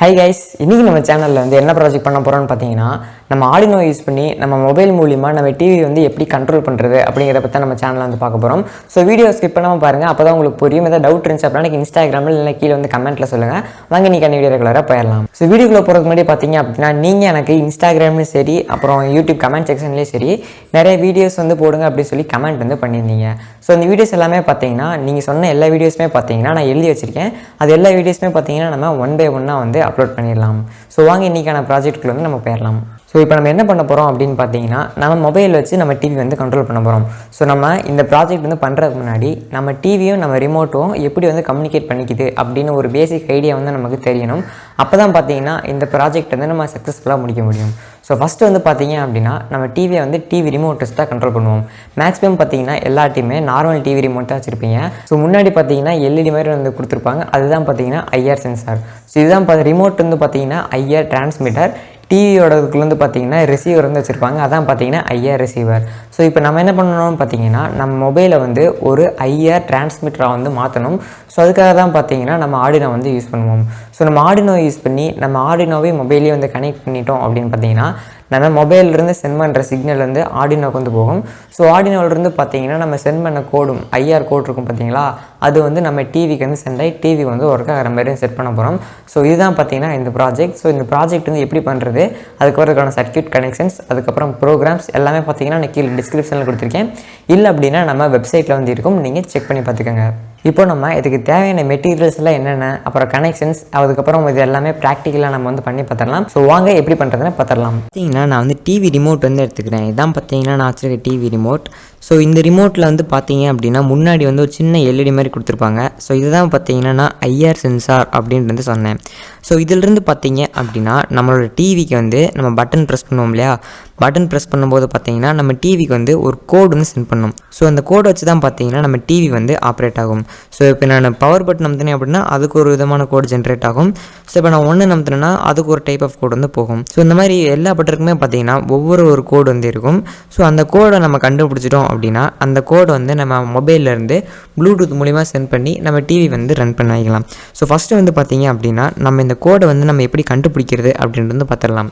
Hi guys, இன்னைக்கு நம்ம சேனல்ல வந்து என்ன ப்ராஜெக்ட் பண்ண போறோம்னு பாத்தீங்கன்னா நம்ம Arduino யூஸ் பண்ணி நம்ம மொபைல் மூலமா நம்ம டிவி வந்து எப்படி கண்ட்ரோல் பண்றது அப்படிங்கறத பத்தி நம்ம சேனல்ல வந்து பார்க்க போறோம். சோ வீடியோ ஸ்கிப் பண்ணாம பாருங்க. அப்பதான் உங்களுக்கு புரியும். ஏதாவது டவுட் இருந்துச்சு அப்படினா எனக்கு Instagramல இல்ல கீழ வந்து கமெண்ட்ல சொல்லுங்க. வாங்க நீங்க வீடியோ ரெகுலரா போயிரலாம். சோ வீடியோக்குள்ள போறதுக்கு முன்னாடி பாத்தீங்க அப்படினா நீங்க எனக்கு Instagramலயும் சரி அப்புறம் YouTube கமெண்ட் செக்ஷன்லயும் சரி நிறைய வீடியோஸ் வந்து போடுங்க அப்படி சொல்லி கமெண்ட் வந்து பண்ணிருந்தீங்க. சோ இந்த வீடியோஸ் எல்லாமே பாத்தீங்கன்னா நீங்க சொன்ன எல்லா வீடியோஸ்மே பாத்தீங்கன்னா நான் எழுதி வச்சிருக்கேன். அது எல்லா வீடியோஸ்மே பாத்தீங்கன்னா நம்ம ஒன் பை ஒன்னா வந்து அப்லோட் பண்ணிரலாம். சோ வாங்க இன்னைக்கான ப்ராஜெக்ட்க்குள்ள வந்து நம்ம போயிரலாம். ஸோ இப்போ நம்ம என்ன பண்ண போகிறோம் அப்படின்னு பார்த்தீங்கன்னா நம்ம மொபைல் வச்சு நம்ம டிவி வந்து கண்ட்ரோல் பண்ண போகிறோம். ஸோ நம்ம இந்த ப்ராஜெக்ட் வந்து பண்ணுறதுக்கு முன்னாடி நம்ம டிவியும் நம்ம ரிமோட்டும் எப்படி வந்து கம்யூனிகேட் பண்ணிக்குது அப்படின்னு ஒரு பேசிக் ஐடியா வந்து நமக்கு தெரியணும். அப்போ தான் பார்த்தீங்கன்னா இந்த ப்ராஜெக்ட் வந்து நம்ம சக்ஸஸ்ஃபுல்லாக முடிக்க முடியும். ஸோ ஃபஸ்ட்டு வந்து பார்த்தீங்க அப்படின்னா நம்ம டிவியை வந்து டிவி ரிமோட் வச்சு தான் கண்ட்ரோல் பண்ணுவோம். மேக்ஸிமம் பார்த்தீங்கன்னா எல்லா டீமே நார்மல் டிவி ரிமோட் தான் வச்சுருப்பீங்க. ஸோ முன்னாடி பார்த்தீங்கன்னா எல்இடி மாதிரி வந்து கொடுத்துருப்பாங்க. அதுதான் பார்த்தீங்கன்னா ஐஆர் சென்சார். ஸோ இதுதான் ரிமோட் வந்து பார்த்தீங்கன்னா ஐஆர் டிரான்ஸ்மிட்டர். டிவியோடதுக்குள்ள வந்து பார்த்தீங்கன்னா ரிசீவர் வந்து வச்சுருப்பாங்க. அதான் பார்த்தீங்கன்னா ஐஆர் ரிசீவர். ஸோ இப்போ நம்ம என்ன பண்ணணும்னு பார்த்தீங்கன்னா நம்ம மொபைலை வந்து ஒரு ஐஆர் டிரான்ஸ்மிட்டராக வந்து மாற்றணும். ஸோ அதுக்காக தான் பார்த்தீங்கன்னா நம்ம ஆர்டினோ வந்து யூஸ் பண்ணுவோம். ஸோ நம்ம ஆர்டினோ யூஸ் பண்ணி நம்ம ஆர்டினோவே மொபைலே வந்து கனெக்ட் பண்ணிட்டோம் அப்படின்னு பார்த்தீங்கன்னா நம்ம மொபைலிருந்து சென்ட் பண்ணுற சிக்னல் வந்து ஆர்டினோக்கு வந்து போகும். ஸோ ஆர்டினோவிலேருந்து பார்த்தீங்கன்னா நம்ம சென்ட் பண்ண கோடும் ஐஆர் கோட் இருக்கும் பார்த்தீங்களா, அது வந்து நம்ம டிவிக்கு வந்து சென்ட் ஆகி டிவி வந்து ஒர்க் ஆகிற மாதிரி செட் பண்ண போகிறோம். ஸோ இதுதான் பார்த்தீங்கன்னா இந்த ப்ராஜெக்ட். ஸோ இந்த ப்ராஜெக்ட் வந்து எப்படி பண்ணுறது, அதுக்கப்புறம் சர்க்யூட் கனெக்ஷன்ஸ், அதுக்கப்புறம் ப்ரோக்ராம்ஸ் எல்லாமே பார்த்தீங்கன்னா நான் கீழே டிஸ்கிரிப்ஷனில் கொடுத்துருக்கேன். இல்லை அப்படின்னா நம்ம வெப்சைட்டில் வந்து இருக்கும், நீங்கள் செக் பண்ணி பார்த்துக்கோங்க. இப்போ நம்ம இதுக்கு தேவையான மெட்டீரியல்ஸ்லாம் என்னென்ன, அப்புறம் கனெக்ஷன்ஸ், அதுக்கப்புறம் இது எல்லாமே ப்ராக்டிக்கலாக நம்ம வந்து பண்ணி பார்த்துடலாம். ஸோ வாங்க எப்படி பண்ணுறதுன்னு பார்த்துடலாம். பார்த்தீங்கன்னா நான் வந்து டிவி ரிமோட் வந்து எடுத்துக்கிறேன். இதான் பார்த்தீங்கன்னா நான் வச்சுருக்க டிவி ரிமோட். ஸோ இந்த ரிமோட்டில் வந்து பார்த்தீங்க அப்படின்னா முன்னாடி வந்து ஒரு சின்ன எல்இடி மாதிரி கொடுத்துருப்பாங்க. ஸோ இதுதான் பார்த்தீங்கன்னா நான் ஐஆர் சென்சார் அப்படின்ட்டு வந்து சொன்னேன். ஸோ இதிலிருந்து பார்த்தீங்க அப்படின்னா நம்மளோட டிவிக்கு வந்து நம்ம பட்டன் ப்ரெஸ் பண்ணுவோம் இல்லையா, பட்டன் ப்ரெஸ் பண்ணும்போது பார்த்தீங்கன்னா நம்ம டிவிக்கு வந்து ஒரு கோடு வந்து சென்ட் பண்ணணும். ஸோ அந்த கோடை வச்சு தான் பார்த்தீங்கன்னா நம்ம டிவி வந்து ஆப்ரேட் ஆகும். ஸோ இப்போ நான் பவர் பட்டன் நம்புனேன் அப்படின்னா அதுக்கு ஒரு விதமான கோடு ஜென்ரேட் ஆகும். ஸோ இப்போ நான் ஒன்று நம்புனேன்னா அதுக்கு ஒரு டைப் ஆஃப் கோடு வந்து போகும். ஸோ இந்த மாதிரி எல்லா பட்டருக்குமே பார்த்தீங்கன்னா ஒரு கோடு வந்து இருக்கும். ஸோ அந்த கோடை நம்ம கண்டுபிடிச்சிட்டோம் அப்படின்னா அந்த கோடை வந்து நம்ம மொபைல்லேருந்து ப்ளூடூத் மூலிமா சென்ட் பண்ணி நம்ம டிவி வந்து ரன் பண்ணிக்கலாம். ஸோ ஃபஸ்ட்டு வந்து பார்த்தீங்க அப்படின்னா நம்ம இந்த கோடை வந்து நம்ம எப்படி கண்டுபிடிக்கிறது அப்படின்ட்டு வந்து பார்த்துடலாம்.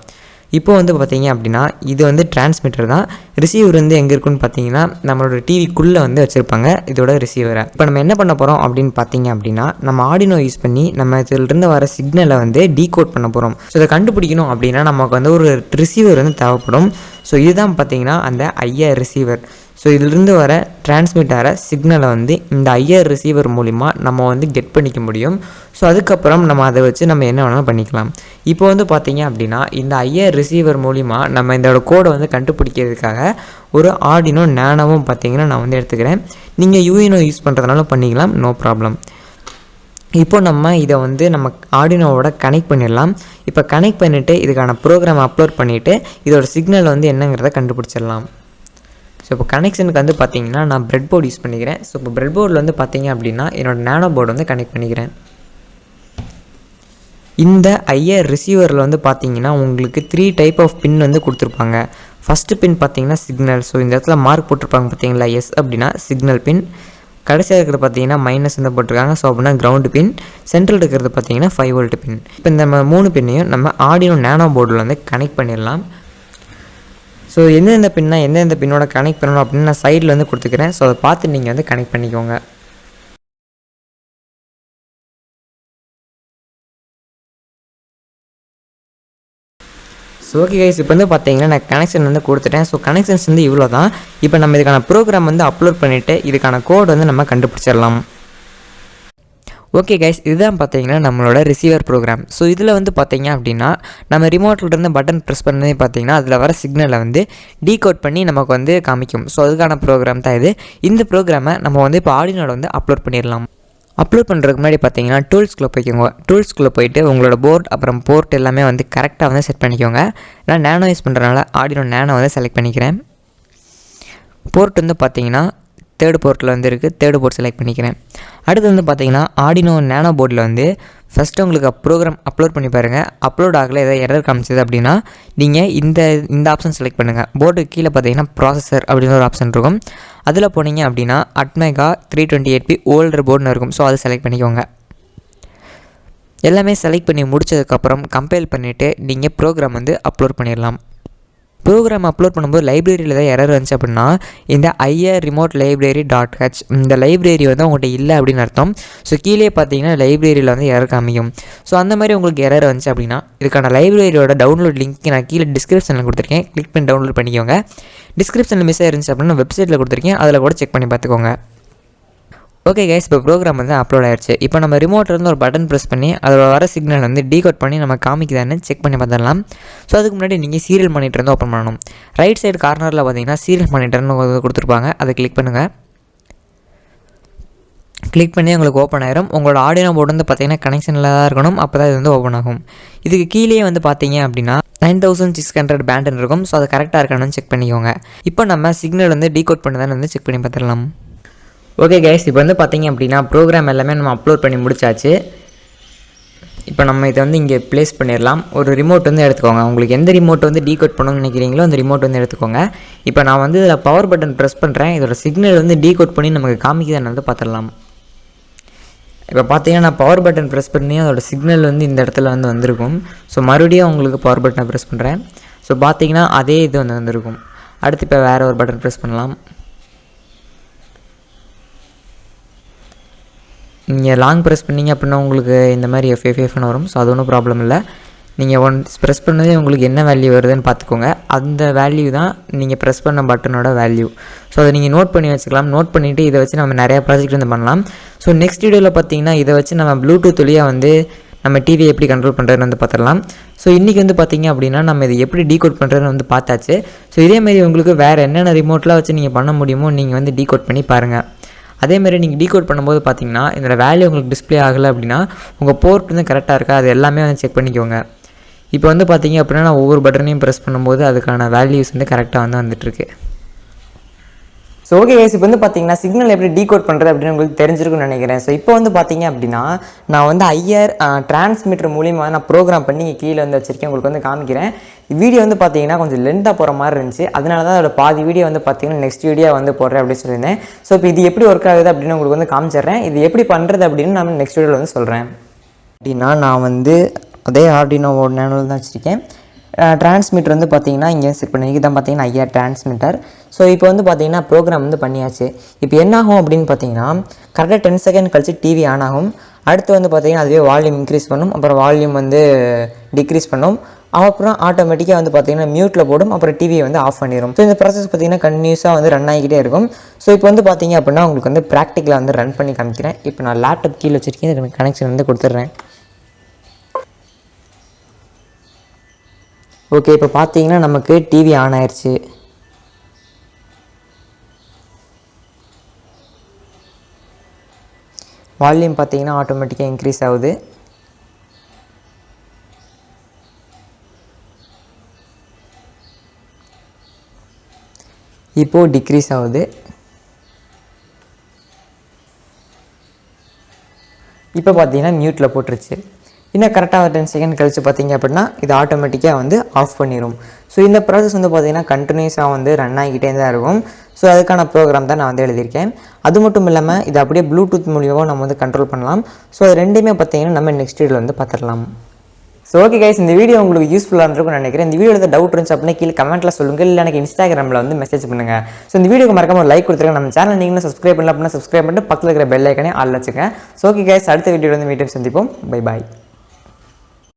இப்போ வந்து பார்த்தீங்க அப்படின்னா இது வந்து டிரான்ஸ்மிட்டர் தான். ரிசீவர் வந்து எங்கே இருக்குன்னு பார்த்தீங்கன்னா நம்மளோட டிவிக்குள்ளே வந்து வச்சுருப்பாங்க இதோட ரிசீவரை. இப்போ நம்ம என்ன பண்ண போகிறோம் அப்படின்னு பார்த்தீங்க அப்படின்னா நம்ம ஆர்டினோ யூஸ் பண்ணி நம்ம இதிலிருந்து வர சிக்னலை வந்து டீகோட் பண்ண போகிறோம். ஸோ இதை கண்டுபிடிக்கணும் அப்படின்னா நமக்கு வந்து ஒரு ரிசீவர் வந்து தேவைப்படும். ஸோ இதுதான் பார்த்தீங்கன்னா அந்த ஐஆர் ரிசீவர். ஸோ இதிலிருந்து வர டிரான்ஸ்மிட்டரை சிக்னலை வந்து இந்த ஐஆர் ரிசீவர் மூலிமா நம்ம வந்து கெட் பண்ணிக்க முடியும். ஸோ அதுக்கப்புறம் நம்ம அதை வச்சு நம்ம என்ன வேணாலும் பண்ணிக்கலாம். இப்போ வந்து பார்த்தீங்க அப்படின்னா இந்த ஐஆர் ரிசீவர் மூலிமா நம்ம இதோட கோடை வந்து கண்டுபிடிக்கிறதுக்காக ஒரு ஆர்டினோ நேனோவும் பார்த்தீங்கன்னா நான் வந்து எடுத்துக்கிறேன். நீங்கள் யூஎன்ஓ யூஸ் பண்ணுறதுனாலும் பண்ணிக்கலாம், நோ ப்ராப்ளம். இப்போ நம்ம இதை வந்து நம்ம ஆர்டினோவோட கனெக்ட் பண்ணிடலாம். இப்போ கனெக்ட் பண்ணிவிட்டு இதுக்கான ப்ரோக்ராம் அப்லோட் பண்ணிவிட்டு இதோட சிக்னல் வந்து என்னங்கிறத கண்டுபிடிச்சிடலாம். ஸோ இப்போ கனெக்ஷனுக்கு வந்து பார்த்தீங்கன்னா நான் பிரெட் போர்டு யூஸ் பண்ணிக்கிறேன். ஸோ இப்போ பிரெட் போர்டில் வந்து பார்த்தீங்க அப்படின்னா என்னோடய நேனோ போர்டு வந்து கனெக்ட் பண்ணிக்கிறேன். இந்த ஐஆர் ரிசீவரில் வந்து பார்த்தீங்கன்னா உங்களுக்கு 3 டைப் ஆஃப் பின் வந்து கொடுத்துருப்பாங்க. ஃபஸ்ட்டு பின் பார்த்தீங்கன்னா சிக்னல். ஸோ இந்த இடத்துல மார்க் போட்டிருப்பாங்க பார்த்தீங்களா, எஸ் அப்படின்னா சிக்னல் பின். கடைசியாக இருக்கிறது பார்த்தீங்கன்னா மைனஸ் வந்து போட்டிருக்காங்க. ஸோ அப்படின்னா கிரவுண்டு பின். சென்ட்ரல் இருக்கிறது பார்த்தீங்கன்னா 5 வோல்ட் பின். இப்போ இந்த 3 பின்னையும் நம்ம ஆர்டினோ நேனோ போர்டில் வந்து கனெக்ட் பண்ணிடலாம். ஸோ எந்தெந்த பின்னா எந்தெந்த பின்னோட கனெக்ட் பண்ணணும் அப்படின்னு நான் சைடில் வந்து கொடுத்துக்கிறேன். ஸோ அதை பார்த்து நீங்கள் வந்து கனெக்ட் பண்ணிக்கோங்க. ஸோ ஓகே கைஸ், இப்போ வந்து பார்த்தீங்கன்னா நான் கனெக்ஷன் வந்து கொடுத்துட்டேன். ஸோ கனெக்ஷன்ஸ் வந்து இவ்வளோ தான். இப்போ நம்ம இதுக்கான ப்ரோக்ராம் வந்து அப்லோட் பண்ணிவிட்டு இதுக்கான கோட் வந்து நம்ம கண்டுபிடிச்சிடலாம். ஓகே கைஸ், இதுதான் பார்த்தீங்கன்னா நம்மளோட ரிசீவர் ப்ரோக்ராம். ஸோ இதில் வந்து பார்த்தீங்க அப்படின்னா நம்ம ரிமோட்லேருந்து பட்டன் ப்ரெஸ் பண்ணி பார்த்தீங்கன்னா அதில் வர சிக்னலை வந்து டீகோட் பண்ணி நமக்கு வந்து காமிக்கும். ஸோ அதுக்கான ப்ரோக்ராம் தான் இது. இந்த ப்ரோக்ராமை நம்ம வந்து இப்போ ஆர்டினோவில் வந்து அப்லோட் பண்ணிடலாம். அப்லோட் பண்ணுறதுக்கு முன்னாடி பார்த்தீங்கன்னா டூல்ஸ்குள்ளே போய்க்கோங்க. டூல்ஸ்குள்ளே போய்ட்டு உங்களோட போர்ட் அப்புறம் போர்ட் எல்லாமே வந்து கரெக்டாக வந்து செட் பண்ணிக்கோங்க. நான் நேனோ யூஸ் பண்ணுறதுனால ஆர்டினோ நேனோ வந்து செலக்ட் பண்ணிக்கிறேன். போர்ட் வந்து பார்த்தீங்கன்னா தேர்டு போர்ட்டில் வந்து இருக்குது, தேர்டு போர்ட் செலக்ட் பண்ணிக்கிறேன். அடுத்து வந்து பார்த்தீங்கன்னா ஆர்டினோ நேனோ போர்டில் வந்து ஃபஸ்ட்டு உங்களுக்கு ப்ரோக்ராம் அப்லோட் பண்ணி பாருங்கள். அப்லோட் ஆகலை, ஏதாவது எரர் காமிச்சது அப்படின்னா நீங்கள் இந்த ஆப்ஷன் செலக்ட் பண்ணுங்கள். போர்டுக்கு கீழே பார்த்தீங்கன்னா ப்ராசஸர் அப்படின்னு ஒரு ஆப்ஷன் இருக்கும். அதில் போனீங்க அப்படின்னா அட்மெகா 328p ஓல்டர் போர்டுன்னு இருக்கும். ஸோ அதை செலக்ட் பண்ணிக்கோங்க. எல்லாமே செலக்ட் பண்ணி முடிச்சதுக்கப்புறம் கம்பைல் பண்ணிவிட்டு நீங்கள் ப்ரோக்ராம் வந்து அப்லோட் பண்ணிடலாம். ப்ரோக்ராம் அப்லோட் பண்ணும்போது லைப்ரரியில் ஏதாவது எரர் வந்துச்சு அப்படின்னா இந்த IR-Remote library.h இந்த லைப்ரரி வந்து உங்கள்கிட்ட இல்லை அப்படின்னு அர்த்தம். ஸோ கீழே பார்த்தீங்கன்னா லைப்ரரியில் வந்து எரர் காமிக்கும். ஸோ அந்த மாதிரி உங்களுக்கு எரர் வந்துச்சு அப்படின்னா இதுக்கான லைப்ரரியோட டவுன்லோட் லிங்க் நான் கீழே டிஸ்கிரிப்ஷனில் கொடுத்துருக்கேன். கிளிக் பண்ணி டவுன்லோட் பண்ணிக்கோங்க. டிஸ்கிரிப்ஷனில் மிஸ் ஆயிருந்துச்சு அப்படின்னா வெப்சைட்டில் கொடுத்துருக்கேன், அதில் கூட செக் பண்ணி பார்த்துக்கோங்க. ஓகே கைஸ், இப்போ ப்ரோக்ராம் வந்து அப்லோட் ஆயிடுச்சு. இப்போ நம்ம ரிமோட்லேருந்து ஒரு பட்டன் ப்ரெஸ் பண்ணி அதில் வர சிக்னல் வந்து டீகோட் பண்ணி நம்ம காமிக்குதான்னு செக் பண்ணி பார்த்துடலாம். ஸோ அதுக்கு முன்னாடி நீங்கள் சீரியல் மானிட்டர் வந்து ஓப்பன் பண்ணணும். ரைட் சைடு கார்னரில் பார்த்தீங்கன்னா சீரியல் மானிட்டர்னு கொடுத்துருப்பாங்க, அதை கிளிக் பண்ணுங்கள். கிளிக் பண்ணி உங்களுக்கு ஓப்பன் ஆயிரும். உங்களோட ஆடியோ போர்டு வந்து பார்த்தீங்கன்னா கனெக்ஷனில் தான் இருக்கணும், அப்போ தான் இது வந்து ஓப்பன் ஆகும். இதுக்கு கீழே வந்து பார்த்தீங்க அப்படின்னா 9600 பேண்டுன்னு இருக்கும். ஸோ அது கரெக்டாக இருக்கானு செக் பண்ணிக்கோங்க. இப்போ நம்ம சிக்னல் வந்து டீகோட் பண்ணுதான்னு வந்து செக் பண்ணி பார்த்துடலாம். ஓகே கைஸ், இப்போ வந்து பார்த்தீங்க அப்படின்னா ப்ரோக்ராம் எல்லாமே நம்ம அப்லோட் பண்ணி முடிச்சாச்சு. இப்போ நம்ம இதை வந்து இங்கே ப்ளேஸ் பண்ணிடலாம். ஒரு ரிமோட் வந்து எடுத்துக்கோங்க. உங்களுக்கு எந்த ரிமோட் வந்து டீகோட் பண்ணணும்னு நினைக்கிறீங்களோ அந்த ரிமோட் வந்து எடுத்துக்கோங்க. இப்போ நான் வந்து இதில் பவர் பட்டன் ப்ரெஸ் பண்ணுறேன். இதோட சிக்னல் வந்து டீகோட் பண்ணி நமக்கு காமிக்குதான்னு வந்து பார்த்துடலாம். இப்போ பார்த்தீங்கன்னா நான் பவர் பட்டன் ப்ரெஸ் பண்ணி அதோட சிக்னல் வந்து இந்த இடத்துல வந்து வந்திருக்கும். ஸோ மறுபடியும் உங்களுக்கு பவர் பட்டனை ப்ரெஸ் பண்ணுறேன். ஸோ பார்த்தீங்கன்னா அதே இது வந்து வந்திருக்கும். அடுத்து இப்போ வேறு ஒரு பட்டன் ப்ரெஸ் பண்ணலாம். நீங்கள் லாங் ப்ரெஸ் பண்ணிங்க அப்படின்னா உங்களுக்கு இந்த மாதிரி FFFன்னு வரும். ஸோ அது ஒன்றும் ப்ராப்ளம் இல்லை. நீங்கள் ஒன்ஸ் ப்ரெஸ் பண்ணதே உங்களுக்கு என்ன வேல்யூ வருதுன்னு பார்த்துக்கோங்க. அந்த வேல்யூ தான் நீங்கள் ப்ரெஸ் பண்ண பட்டனோட வேல்யூ. ஸோ அதை நீங்கள் நோட் பண்ணி வச்சுக்கலாம். நோட் பண்ணிவிட்டு இதை வச்சு நம்ம நிறையா ப்ராஜெக்ட் வந்து பண்ணலாம். ஸோ நெக்ஸ்ட் வீடியோவில் பார்த்தீங்கன்னா இதை வச்சு நம்ம ப்ளூடூத் வழியாக வந்து நம்ம டிவியை எப்படி கண்ட்ரோல் பண்ணுறதுன்னு வந்து பார்த்துடலாம். ஸோ இன்றைக்கி வந்து பார்த்திங்க அப்படின்னா நம்ம இதை எப்படி டீகோட் பண்ணுறதுன்னு வந்து பார்த்தாச்சு. ஸோ இதேமாரி உங்களுக்கு வேறு என்னென்ன ரிமோட்லாம் வச்சு நீங்கள் பண்ண முடியுமோ நீங்கள் வந்து டீகோட் பண்ணி பாருங்கள். அதேமாதிரி நீங்கள் டீகோட் பண்ணும்போது பார்த்தீங்கன்னா இதோட வேல்யூ உங்களுக்கு டிஸ்பிளே ஆகலை அப்படின்னா உங்கள் போர்ட் வந்து கரெக்டாக இருக்கா அது எல்லாமே வந்து செக் பண்ணிக்கோங்க. இப்போ வந்து பார்த்தீங்க அப்படின்னா நான் ஒவ்வொரு பட்டனையும் ப்ரெஸ் பண்ணும்போது அதுக்கான வேல்யூஸ் வந்து கரெக்டாக வந்து வந்துட்டுருக்கு. ஸோ ஓகே கைஸ், இப்போ வந்து பார்த்தீங்கன்னா சிக்னல் எப்படி டீகோட் பண்ணுறது அப்படின்னு உங்களுக்கு தெரிஞ்சிருக்குன்னு நினைக்கிறேன். ஸோ இப்போ வந்து பார்த்தீங்க அப்படின்னா நான் வந்து டிரான்ஸ்மிட்டர் மூலியமாக நான் ப்ரோக்ராம் பண்ணி கீழே வந்து வச்சுருக்கேன், உங்களுக்கு வந்து காமிக்கிறேன். வீடியோ வந்து பார்த்தீங்கன்னா கொஞ்சம் லென்த்தாக போகிற மாதிரி இருந்துச்சு. அதனால தான் அதோட பாதி வீடியோ வந்து பார்த்தீங்கன்னா நெக்ஸ்ட் வீடியோ வந்து போடுறேன் அப்படின்னு சொல்லியிருந்தேன். ஸோ இப்போ இது எப்படி ஒர்க் ஆகுது அப்படின்னு உங்களுக்கு வந்து காமிச்சிடுறேன். இது எப்படி பண்ணுறது அப்படின்னு நான் நெக்ஸ்ட் வீடியோவில் வந்து சொல்கிறேன். அப்படின்னா நான் வந்து அதே Arduino நேனோவில் தான் வச்சுருக்கேன். டிரான்ஸ்மிட்டர் வந்து பார்த்தீங்கன்னா இங்கே செட் பண்ணி தான் பார்த்தீங்கன்னா IR டிரான்ஸ்மிட்டர். ஸோ இப்போ வந்து பார்த்தீங்கன்னா ப்ரோக்ராம் வந்து பண்ணியாச்சு. இப்போ என்ன ஆகும் அப்படின்னு பார்த்தீங்கன்னா கரெக்டாக 10 செகண்ட் கழிச்சு டிவி ஆன் ஆகும். அடுத்து வந்து பார்த்தீங்கன்னா அதுவே வால்யூம் இன்க்ரீஸ் பண்ணும், அப்புறம் வால்யூம் வந்து டிக்ரீஸ் பண்ணும், அப்புறம் ஆட்டோமேட்டிக்காக வந்து பார்த்தீங்கன்னா மியூட்டில் போடும், அப்புறம் டிவியை வந்து ஆஃப் பண்ணிடும். ஸோ இந்த ப்ராசஸ் பார்த்தீங்கன்னா கன்டினியூஸாக வந்து ரன் ஆகிக்கிட்டே இருக்கும். ஸோ இப்போ வந்து பார்த்தீங்க அப்படின்னா உங்களுக்கு வந்து ப்ராக்டிக்கலாக வந்து ரன் பண்ணி காமிக்கிறேன். இப்போ நான் லேப்டாப் கீழே வச்சுருக்கேன், இதுக்கு கனெக்ஷன் வந்து கொடுத்துட்றேன். ஓகே, இப்போ பார்த்தீங்கன்னா நமக்கு டிவி ஆன் ஆயிடுச்சு. வால்யூம் பார்த்தீங்கன்னா ஆட்டோமேட்டிக்காக இன்க்ரீஸ் ஆகுது. இப்போது டிக்ரீஸ் ஆகுது. இப்போ பார்த்தீங்கன்னா மியூட்டில் போட்டுருச்சு. இன்னும் கரெக்டாக 10 செகண்ட் கழிச்சு பார்த்தீங்க அப்படின்னா இது ஆட்டோமேட்டிக்காக வந்து ஆஃப் பண்ணிடும். ஸோ இந்த ப்ராசஸ் வந்து பார்த்தீங்கன்னா கண்டினியூஸாக வந்து ரன் ஆகிக்கிட்டே தான் இருக்கும். ஸோ அதுக்கான ப்ரோக்ராம் தான் நான் வந்து எழுதியிருக்கேன். அது மட்டும் இல்லாமல் இது அப்படியே ப்ளூடூத் மூலியமாக நம்ம வந்து கண்ட்ரோல் பண்ணலாம். ஸோ அது ரெண்டுமே பார்த்தீங்கன்னா நம்ம நெக்ஸ்ட் வீடியோவில் வந்து பார்த்துடலாம். ஸோ ஓகே கைஸ், இந்த வீடியோ உங்களுக்கு யூஸ்ஃபுல்லாக இருந்திருக்கும்னு நினைக்கிறேன். இந்த வீடியோவில் டவுட் இருந்துச்சு அப்படின்னா கீழே கமெண்ட்டில் சொல்லுங்கள், இல்லை எனக்கு இன்ஸ்டாகிராமில் வந்து மெசேஜ் பண்ணுங்கள். ஸோ இந்த வீடியோக்கு மறக்காம ஒரு லைக் கொடுத்துருங்க. நம்ம சேனல் நீங்களும் சப்ஸ்கிரைப் பண்ணல அப்படின்னா சப்ஸ்கிரைப் பண்ணிட்டு பக்கத்தில் இருக்கிற பெல் ஐக்கனே ஆல் வச்சுக்கேன். ஸோ ஓகே கைஸ், அடுத்த வீடியோவில் வந்து மீண்டும் சந்திப்போம். Bye bye.